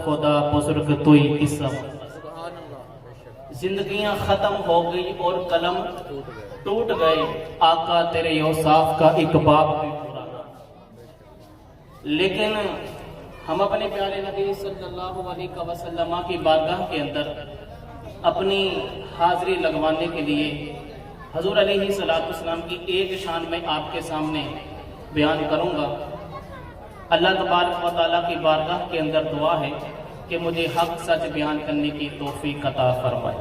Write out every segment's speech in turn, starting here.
خدا بزرگ توئی قسم، زندگیاں ختم ہو گئی اور قلم ٹوٹ گئے، آقا تیرے اوصاف کا ایک باب بھی پورا نہ۔ لیکن ہم اپنے پیارے نبی صلی اللہ علیہ وسلم کی بارگاہ کے اندر اپنی حاضری لگوانے کے لیے حضور علیہ السلام کی ایک شان میں آپ کے سامنے بیان کروں گا۔ اللہ تبارک و تعالیٰ کی بارگاہ کے اندر دعا ہے کہ مجھے حق سچ بیان کرنے کی توفیق عطا فرمائے۔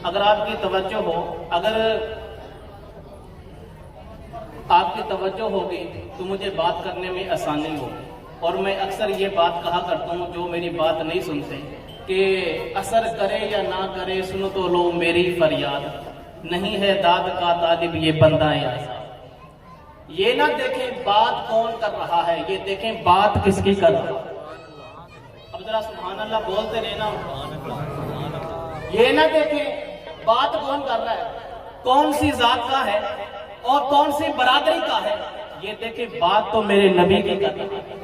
اگر آپ کی توجہ ہو، اگر آپ کی توجہ ہوگی تو مجھے بات کرنے میں آسانی ہوگی۔ اور میں اکثر یہ بات کہا کرتا ہوں، جو میری بات نہیں سنتے، کہ اثر کرے یا نہ کرے سنو تو لو میری فریاد، نہیں ہے داد کا طالب یہ بندہ ایسا۔ یہ نہ دیکھیں بات کون کر رہا ہے، یہ دیکھیں بات کس کی کر رہا ہے۔ اب ذرا سبحان اللہ بولتے رہنا۔ یہ نہ دیکھیں بات کون کر رہا ہے، کون سی ذات کا ہے اور کون سی برادری کا ہے، یہ دیکھیں بات تو میرے نبی کی کر رہا ہے۔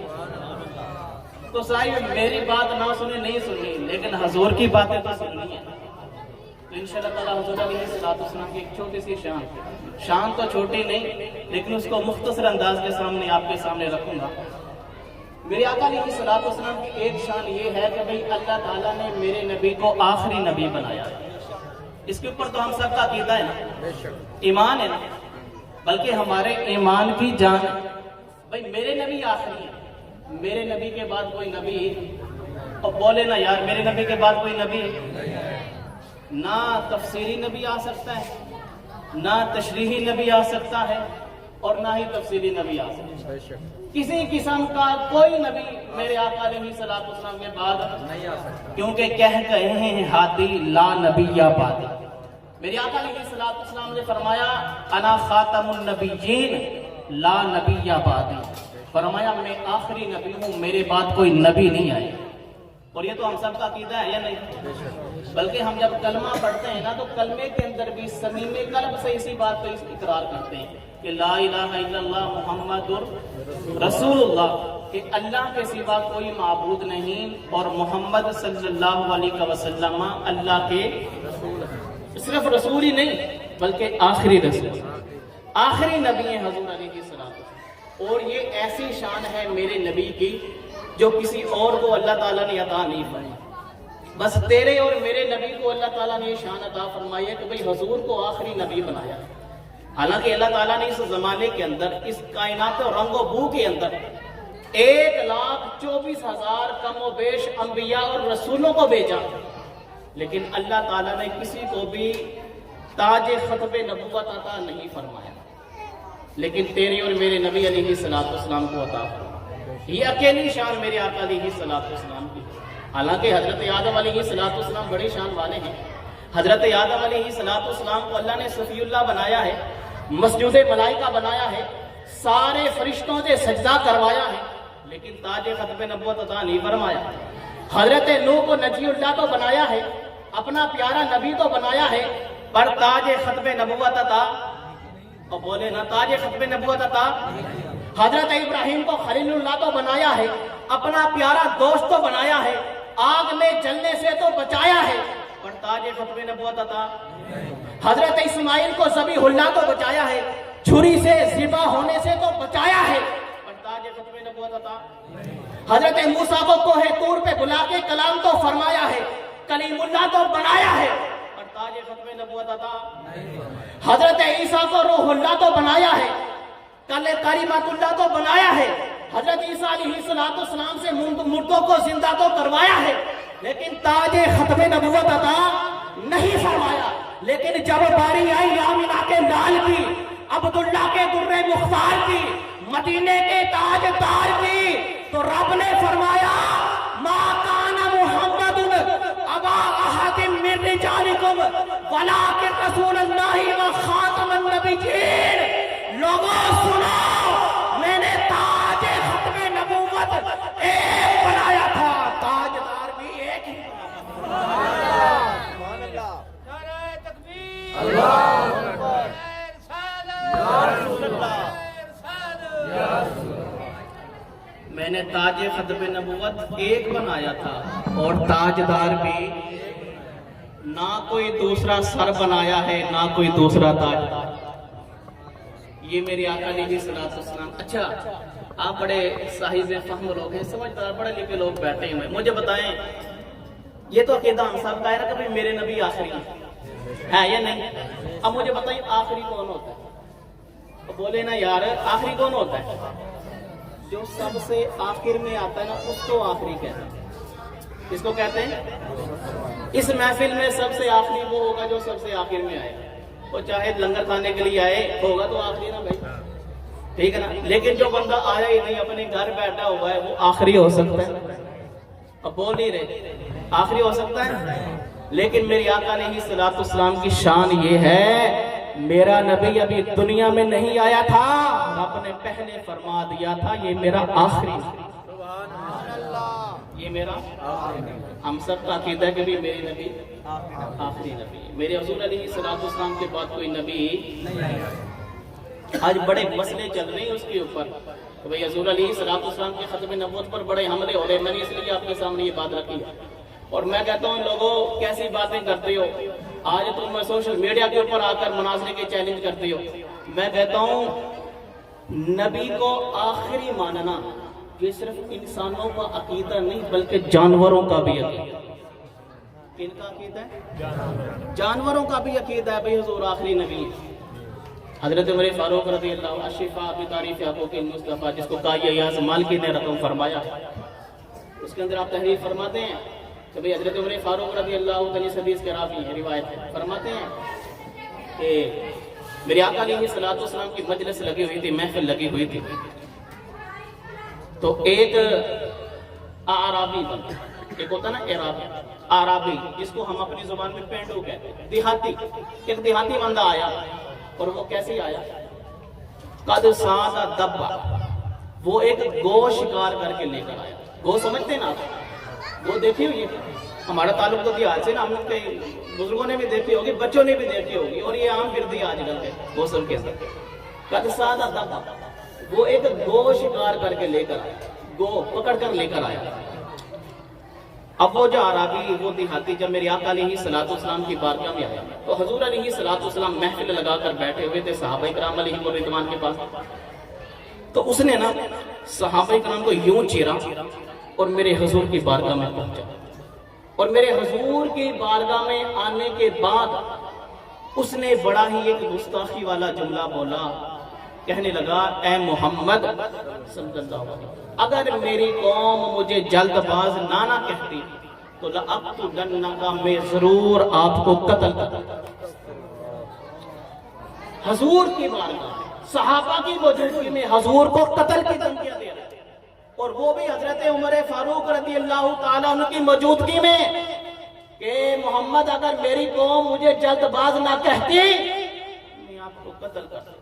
تو صاحب میری بات نہ سنی نہیں سنی، لیکن حضور کی باتیں تو سننی ہیں۔ تو انشاءاللہ تعالی حضور علیہ السلام کی ایک چھوٹی سی شان تو چھوٹی نہیں، لیکن اس کو مختصر انداز کے سامنے آپ کے سامنے رکھوں گا۔ میرے آقا علیہ السلام کی ایک شان یہ ہے کہ بھئی اللہ تعالیٰ نے میرے نبی کو آخری نبی بنایا ہے۔ اس کے اوپر تو ہم سب کا عقیدہ ہے نا، ایمان ہے نا، بلکہ ہمارے ایمان کی جان ہے۔ بھئی میرے نبی آخری ہے، میرے نبی کے بعد کوئی نبی، اور بولے نا یار میرے نبی کے بعد کوئی نبی نہ تفسیری نبی آ سکتا ہے، نہ تشریحی نبی آ سکتا ہے، اور نہ ہی تفسیری نبی آ سکتا ہے۔ کسی قسم کا کوئی نبی میرے آقا علیہ السلام کے بعد نہیں آ سکتا، کیونکہ کہہ کہے ہیں ہادی لا نبی یا بادی۔ میرے آقا علیہ السلام نے فرمایا انا خاتم النبیین لا نبی یا بادی، فرمایا میں آخری نبی ہوں، میرے بعد کوئی نبی نہیں آئے۔ اور یہ تو ہم سب کا عقیدہ ہے یا نہیں؟ بلکہ ہم جب کلمہ پڑھتے ہیں نا تو کلمے کے اندر بھی صمیم قلب سے اسی بات کو اقرار کرتے ہیں کہ لا الہ الا اللہ محمد رسول اللہ، کہ اللہ کے سوا کوئی معبود نہیں اور محمد صلی اللہ علیہ وسلم اللہ کے صرف رسول ہی نہیں بلکہ آخری رسول، آخری نبی ہیں حضور علیہ السلام۔ اور یہ ایسی شان ہے میرے نبی کی جو کسی اور کو اللہ تعالیٰ نے عطا نہیں فرمائی۔ بس تیرے اور میرے نبی کو اللہ تعالیٰ نے یہ شان عطا فرمائی ہے کہ بھئی حضور کو آخری نبی بنایا۔ حالانکہ اللہ تعالیٰ نے اس زمانے کے اندر، اس کائنات و رنگ و بو کے اندر 1,24,000 کم و بیش انبیاء اور رسولوں کو بھیجا، لیکن اللہ تعالیٰ نے کسی کو بھی تاج ختم نبوت عطا نہیں فرمایا، لیکن تیرے اور میرے نبی علیہ السلام کو عطا فرمایا۔ یہ اکیلی شان میرے آقا علیہ السلام کی۔ حالانکہ حضرت آدم علیہ السلام بڑی شان والے ہیں۔ حضرت آدم علیہ السلام کو اللہ نے صفی اللہ بنایا ہے، مسجود ملائکہ بنایا ہے، سارے فرشتوں سے سجدہ کروایا ہے، لیکن تاج ختم نبوت عطا نہیں فرمایا۔ حضرت نوح کو نجی اللہ تو بنایا ہے، اپنا پیارا نبی تو بنایا ہے، پر تاج ختم نبوت عطا، اور بولے نا تاج ختم نبوت عطا۔ حضرت ابراہیم کو خلیل اللہ تو بنایا ہے، اپنا پیارا دوست تو بنایا ہے، آگ میں جلنے سے تو بچایا ہے، پر تاج ختم نبوت عطا۔ حضرت اسماعیل کو ذبیح اللہ تو بچایا ہے، چھری سے ذبح ہونے سے تو بچایا ہے، پر تاج ختم نبوت عطا۔ حضرت موسیٰ کو کوہ طور پہ بلا کے کلام تو فرمایا ہے، کلیم اللہ تو بنایا ہے، پر تاج ختم نبوت عطا۔ حضرت عیسیٰ کو روح اللہ تو بنایا ہے، کریمت اللہ تو بنایا ہے، حضرت عیسیٰ علیہ السلام سے مردوں کو زندہ تو کروایا ہے، لیکن تاج ختم نبوت عطا نہیں فرمایا۔ لیکن جب باری آئی آمنہ کے لال کی، عبداللہ کے در مختار کی، مدینے کے تاج کی، تو رب نے فرمایا ما کان محمد ابا احد من رجالکم ولکن رسول اللہ و خاتم النبیین۔ لوگوں سنو، میں نے تاج ختم نبوت ایک بنایا تھا، تاجدار بھی ایک ہی میں نے تاج ختم نبوت ایک بنایا تھا اور تاجدار بھی نہ کوئی دوسرا سر بنایا ہے نہ کوئی دوسرا تاجدار. یہ میرے آقا علیہ السلام. اچھا آپ بڑے صاحب فہم لوگ ہیں, سمجھدار پڑھے لکھے لوگ بیٹھے ہوئے, مجھے بتائیں یہ تو عقیدہ ہم سب کا ہے نا کہ میرے نبی آخری ہے یا نہیں؟ اب مجھے بتائیں آخری کون ہوتا ہے؟ بولے نا یار آخری کون ہوتا ہے؟ جو سب سے آخر میں آتا ہے نا اس کو آخری کہتے ہیں. کس کو کہتے ہیں؟ اس محفل میں سب سے آخری وہ ہوگا جو سب سے آخر میں آئے. وہ چاہے لنگر کھانے کے لیے آئے ہوگا تو آخری نا بھائی, ٹھیک ہے نا. لیکن جو بندہ آیا ہی نہیں اپنے گھر بیٹھا ہوا ہے وہ آخری ہو سکتا ہے؟ اب بول نہیں رہے آخری ہو سکتا ہے. لیکن میری آقا علیہ السلام کی شان یہ ہے, میرا نبی ابھی دنیا میں نہیں آیا تھا, رب نے پہلے فرما دیا تھا یہ میرا آخری, یہ میرا. ہم سب کا عقیدہ ہے کہ بھی میرے نبی آخری نبی. میرے حضور علیہ السلام کے بعد کوئی نبی نہیں آیا. آج بڑے مسئلے چل رہے ہیں اس کے اوپر کہ بھئی حضور علیہ السلام کے ختم نبوت پر بڑے حملے ہو رہے ہیں. میں نے اس لیے آپ کے سامنے یہ بات رکھی, اور میں کہتا ہوں لوگوں کیسی باتیں کرتے ہو. آج تم سوشل میڈیا کے اوپر آ کر مناظرے کے چیلنج کرتے ہو. میں کہتا ہوں نبی کو آخری ماننا یہ صرف انسانوں کا عقیدہ نہیں بلکہ جانوروں کا بھی عقیدہ. کن کا عقیدہ ہے؟ جانوروں کا بھی عقیدہ ہے بھئی حضور آخری نبی ہے. حضرت عمر فاروق رضی اللہ عنہ الشفاء بتعریف حقوق المصطفیٰ, جس کو قاضی ایاز مالکی نے رقم فرمایا, اس کے اندر آپ تحریر فرماتے ہیں کہ بھئی حضرت عمر فاروق رضی اللہ عنہ حدیث کے راوی ہیں, روایت ہے, فرماتے ہیں کہ میرے آقا علیہ السلام کی مجلس لگی ہوئی تھی, محفل لگی ہوئی تھی, تو ایک اعرابی بندہ, ایک ہوتا نا اعرابی جس کو ہم اپنی زبان میں پینڈو کہتے ہیں, دیہاتی, ایک دیہاتی بندہ آیا. اور وہ کیسے آیا؟ قد سادہ دبا, وہ ایک گو شکار کر کے لے کر آیا. گو سمجھتے ہیں نا آپ؟ وہ دیکھی ہوئی ہے, ہمارا تعلق تو دیہات سے نا, ہم کے بزرگوں نے بھی دیکھی ہوگی, بچوں نے بھی دیکھی ہوگی, اور یہ عام گردی آج کل کے غسل کے اندر. قد سادہ دبا, وہ ایک گو شکار کر کے لے کر آیا, گو پکڑ کر لے کر آیا. اب وہ جو عربی, وہ دیہاتی جب میرے آقا علیہ السلام کی بارگاہ میں آیا تو حضور علیہ السلام محفل لگا کر بیٹھے ہوئے تھے صحابہ کرام علیہ الرضوان کے پاس. تو اس نے نا صحابہ کرام کو یوں چیرا اور میرے حضور کی بارگاہ میں پہنچا, اور میرے حضور کی بارگاہ میں آنے کے بعد اس نے بڑا ہی ایک گستاخی والا جملہ بولا, کہنے لگا اے محمد صلی اللہ علیہ وسلم, اگر میری قوم مجھے جلد باز نہ کہتی تو لَأَقْتُلَنَّكَ, میں ضرور آپ کو قتل کرتا. حضور کی بارگاہ میں صحابہ کی موجودگی میں حضور کو قتل کی دھمکیاں دے رہے ہیں, اور وہ بھی حضرت عمر فاروق رضی اللہ تعالیٰ عنہ کی موجودگی میں کہ محمد اگر میری قوم مجھے جلد باز نہ کہتی میں آپ کو قتل کرتا.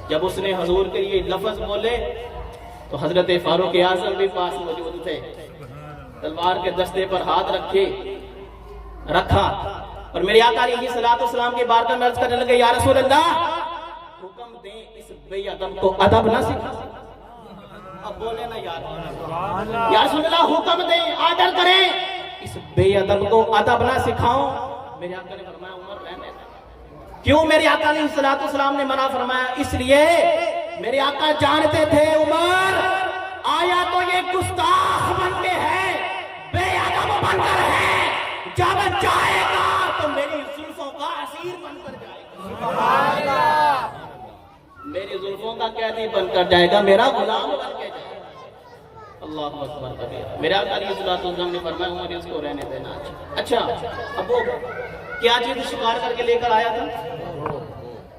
جب اس نے حضور کے یہ لفظ بولے تو حضرت فاروق اعظم بھی پاس موجود تھے, تلوار کے دستے پر ہاتھ رکھا, اور میرے آقا علیہ السلام کی بارگاہ میں عرض کرنے لگے یا رسول اللہ حکم دیں اس بے ادب کو ادب نہ سکھا. اب بولے نا یا رسول اللہ حکم دیں, آرڈر کریں, اس بے ادب کو ادب نہ سکھاؤں. میرے آقا نے فرمایا عمر رہنے دیں. کیوں میرے آقا علیہ السلام نے منع فرمایا؟ اس لیے میرے آقا جانتے تھے عمر آیا تو یہ گستاخ بن کے ہے, بے ادب بن کر ہے, جب جائے گا تو میری زلفوں کا اسیر بن کر جائے گا, میری زلفوں کا قیدی بن کر جائے گا, میرا غلام بن کے جائے گا. اللہ اکبر کبیرہ. میرے آقا علیہ السلام نے فرمایا عمر اس کو رہنے دینا. اچھا اب وہ کیا چیز شکار کر کے لے کر آیا تھا؟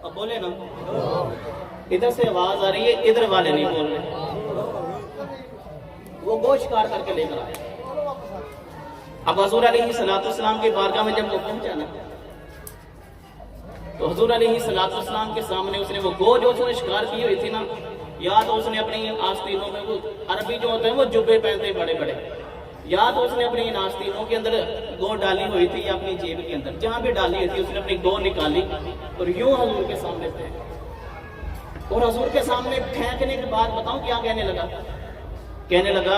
اب بولے نا, ادھر سے آواز آ رہی ہے, ادھر والے نہیں بول رہے. وہ گوشت شکار کر کے لے کر آیا. اب حضور علیہ السلام کی بارگاہ میں جب وہ پہنچا نا تو حضور علیہ السلام کے سامنے اس نے وہ گو جو اس نے شکار کی ہوئی تھی نا, یا تو اس نے اپنی آستینوں میں, وہ عربی جو ہوتے ہیں وہ جبے پہنتے بڑے بڑے, یا تو اس نے اپنی ان آستینوں کے اندر گو ڈالی ہوئی تھی یا اپنی جیب کے اندر, جہاں بھی ڈالی ہوئی تھی اس نے اپنی گو نکالی اور یوں حضور کے سامنے پھینک, اور حضور کے سامنے پھینکنے کے بعد بتاؤں کیا کہنے لگا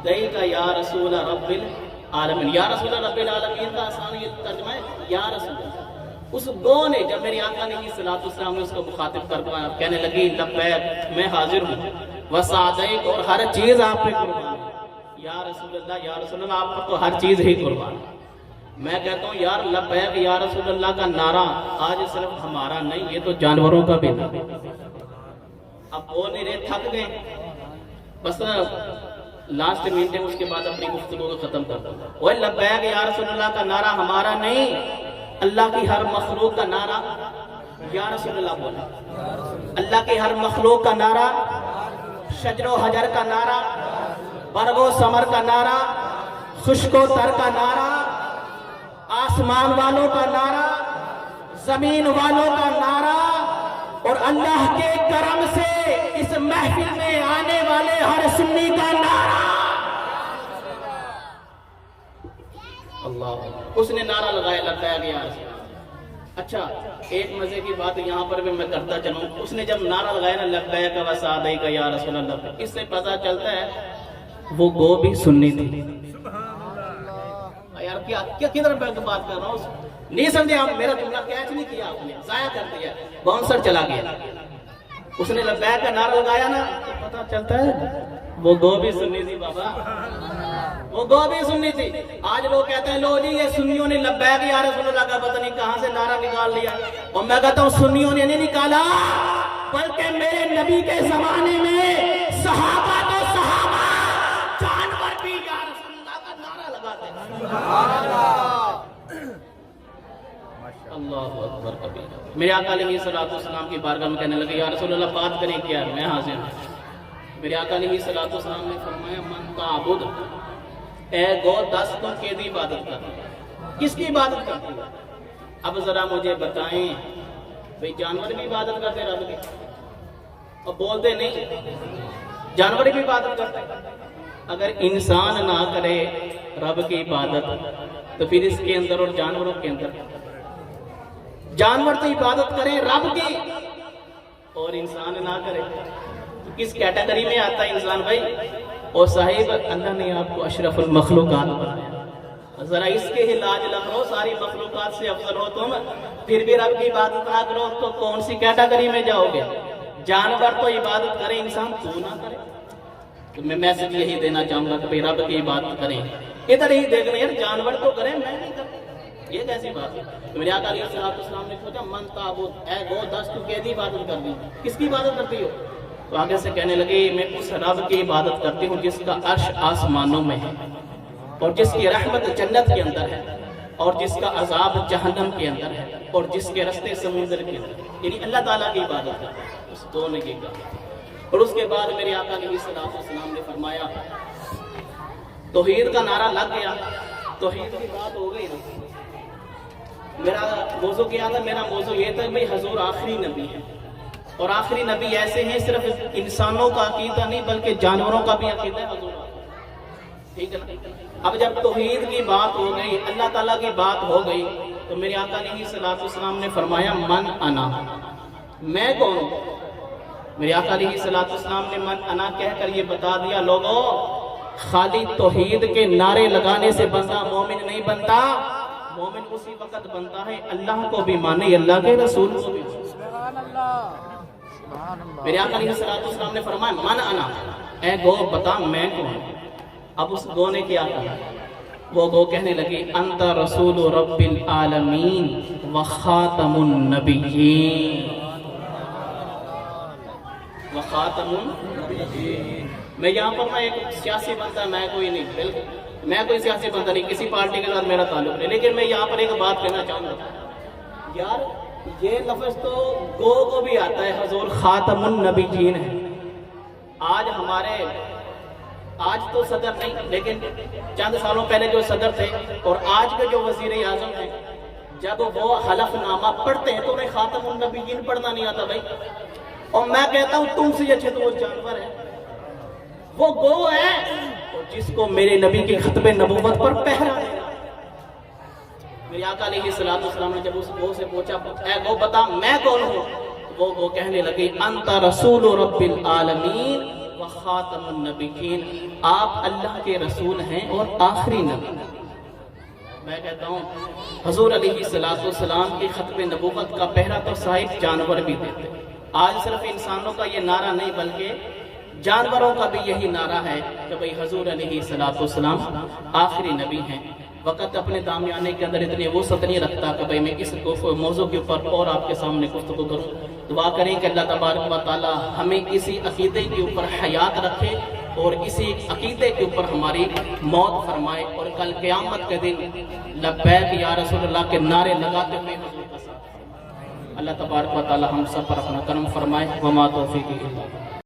صادیک یا رسول رب العالمین. یا رسول رب العالمین کا آسان یہ ترجمہ ہے یا رسول اللہ. اس گو نے جب میری آقا علیہ الصلوۃ والسلام نے اس کو مخاطب کر دیا، کہنے لگی لبیک میں حاضر ہوں، وصادیک اور ہر چیز آپ پہ قربان. یا رسول اللہ یا رسول اللہ آپ پر تو ہر چیز ہی قربان. میں کہتا ہوں یار لبیک یا رسول اللہ کا نعرہ آج صرف ہمارا نہیں، یہ تو جانوروں کا بھی نعرہ. اب وہ نہیں رہے، تھک گئے، بس لاسٹ منٹ اس کے بعد اپنی گفتگو کو ختم کر دوں. وہ لبیک یا رسول اللہ کا نعرہ ہمارا نہیں، اللہ کی ہر مخلوق کا نعرہ یا رسول اللہ بولا. اللہ کی ہر مخلوق کا نعرہ، شجر و حجر کا نعرہ، برگ و ثمر کا نعرہ، خشک و تر کا نعرہ، آسمان والوں کا نعرہ، زمین والوں کا نعرہ، اور اللہ کے کرم سے اس محفل میں آنے والے ہر سنی کا نعرہ. اللہ اس نے نعرہ لگایا لبیک یا رسول اللہ. اچھا ایک مزے کی بات یہاں پر بھی میں کرتا چلوں، اس نے جب نعرہ لگایا نا لبیک وصادیک یا رسول اللہ، اس سے پتہ چلتا ہے وہ گو بھی سنی تھی. یار کیا کدھر بات کر رہا ہوں، نہیں سمجھے آپ؟ میرا جملہ کیچ نہیں کیا آپ نے، ضائع کر دیا، باؤنسر چلا گیا. اس نے لبیک کا نعرہ لگایا نا تو پتہ چلتا ہے وہ گو بھی سنی تھی. بابا وہ گو بھی سنی تھی. آج لوگ کہتے ہیں لو جی یہ سنیوں نے لبیک یا رسول اللہ کا پتہ نہیں کہاں سے نعرہ نکال لیا. اور میں کہتا ہوں سنیوں نے نہیں نکالا، بلکہ میرے نبی کے زمانے میں صحابہ تو صحابہ جانور بھی یا رسول اللہ کا نعرہ لگاتے ہیں. اللہ اکبر کبیر. میرے آقا علیہ الصلوۃ والسلام کی بارگاہ میں کہنے لگے یا رسول اللہ بات کریں کیا؟ میں حاضر ہوں. میرے آقا علیہ الصلوۃ والسلام نے فرمایا من تعبد، اے گو دس تم کیدی عبادت کرتے، کس کی عبادت کرتے؟ اب ذرا مجھے بتائیں بھئی جانور بھی عبادت کرتے رب کی؟ اب بولتے نہیں، جانور بھی عبادت کرتے. اگر انسان نہ کرے رب کی عبادت تو پھر اس کے اندر اور جانوروں کے اندر، جانور تو عبادت کریں رب کی اور انسان نہ کرے تو کس کیٹیگری میں آتا ہے انسان بھائی؟ اور صاحب اللہ نے آپ کو اشرف المخلوقات بنایا، ذرا اس کے ہی لاج لکھو، ساری مخلوقات سے افضل ہو تم، پھر بھی رب کی عبادت نہ کرو تو کون سی کیٹیگری میں جاؤ گے؟ جانور تو عبادت کرے، انسان تو نہ کرے. تو میں میسج یہی دینا چاہوں گا کہ بھئی رب کی عبادت کریں. ادھر ہی دیکھ رہے ہیں جانور تو کریں، میں نہیں کرتا، یہ کیسی بات ہے؟ تو میرے آقا علیہ السلام نے پوچھا من تعبد، اے گو دس تو کیسی عبادت کر دی، کس کی عبادت کرتی ہو؟ تو آگے سے کہنے لگے میں اس رب کی عبادت کرتی ہوں جس کا عرش آسمانوں میں ہے، اور جس کی رحمت جنت کے اندر ہے، اور جس کا عذاب جہنم کے اندر ہے، اور جس کے رستے سمندر کے اندر. یعنی اللہ تعالیٰ کی عبادت ہے، اس دو نے کی کہا. اور اس کے بعد میرے آقا علیہ السلام نے فرمایا توحید کا نعرہ لگ گیا. توحید کی بات ہو گئی نا. میرا موضوع کیا تھا؟ میرا موضوع یہ تھا کہ حضور آخری نبی ہے، اور آخری نبی ایسے ہیں صرف انسانوں کا عقیدہ نہیں بلکہ جانوروں کا بھی عقیدہ ہے حضور. ٹھیک ہے نا؟ اب جب توحید کی بات ہو گئی، اللہ تعالیٰ کی بات ہو گئی، تو میرے آقا علیہ السلام نے فرمایا من انا، میں کون ہوں؟ میرے آقا علیہ السلام نے من انا کہہ کر یہ بتا دیا لوگوں خالی توحید کے نعرے لگانے سے بندہ مومن نہیں بنتا، مومن اسی وقت بنتا ہے اللہ کو بھی مانے، اللہ کے رسول کو بھی. میرے آقا علیہ السلام نے فرمایا من انا، اے گو بتا میں کون. اب اس گو نے کیا کہا؟ وہ گو کہنے لگی انت رسول رب العالمین وخاتم النبیین. وخاتم النبیین. میں یہاں پر ایک سیاسی بندہ میں کوئی نہیں، بالکل میں کوئی سیاسی بندہ نہیں، کسی پارٹی کے ساتھ میرا تعلق نہیں، لیکن میں یہاں پر ایک بات کہنا چاہوں گا یار یہ لفظ تو گو کو بھی آتا ہے، حضور خاتم النبیین ہے. آج ہمارے آج تو صدر نہیں لیکن چند سالوں پہلے جو صدر تھے اور آج کے جو وزیر اعظم ہیں، جب وہ حلف نامہ پڑھتے ہیں تو انہیں خاتم النبیین پڑھنا نہیں آتا بھائی. اور میں کہتا ہوں تم سے اچھے تو وہ جانور ہے، وہ گو ہے جس کو میرے نبی کی ختم نبوت پر پہرا ہے. میرے آقا علیہ السلام نے جب اس گو سے پوچھا اے گو بتا میں کون ہوں، وہ گو کہنے لگی انت رسول رب العالمین و خاتم النبیین، آپ اللہ کے رسول ہیں اور آخری نبی۔ میں کہتا ہوں حضور علیہ السلام کی ختم نبوت کا پہرا تو صاحب جانور بھی دیتے۔ آج صرف انسانوں کا یہ نعرہ نہیں بلکہ جانوروں کا بھی یہی نعرہ ہے کہ بھئی حضور علیہ السلام آخری نبی ہیں۔ وقت اپنے دامیانے کے اندر اتنی وسعت نہیں رکھتا کہ بھئی میں اس موضوع کے اوپر اور آپ کے سامنے گفتگو کروں۔ دعا کریں کہ اللہ تبارک و تعالی ہمیں اسی عقیدے کے اوپر حیات رکھے اور اسی عقیدے کے اوپر ہماری موت فرمائے، اور کل قیامت کے دن لبیک یا رسول اللہ کے نعرے لگاتے ہوئے حضور کا ساتھ۔ اللہ تبارک و تعالی ہم سب پر اپنا کرم فرمائے۔ وما توفیقی الا باللہ۔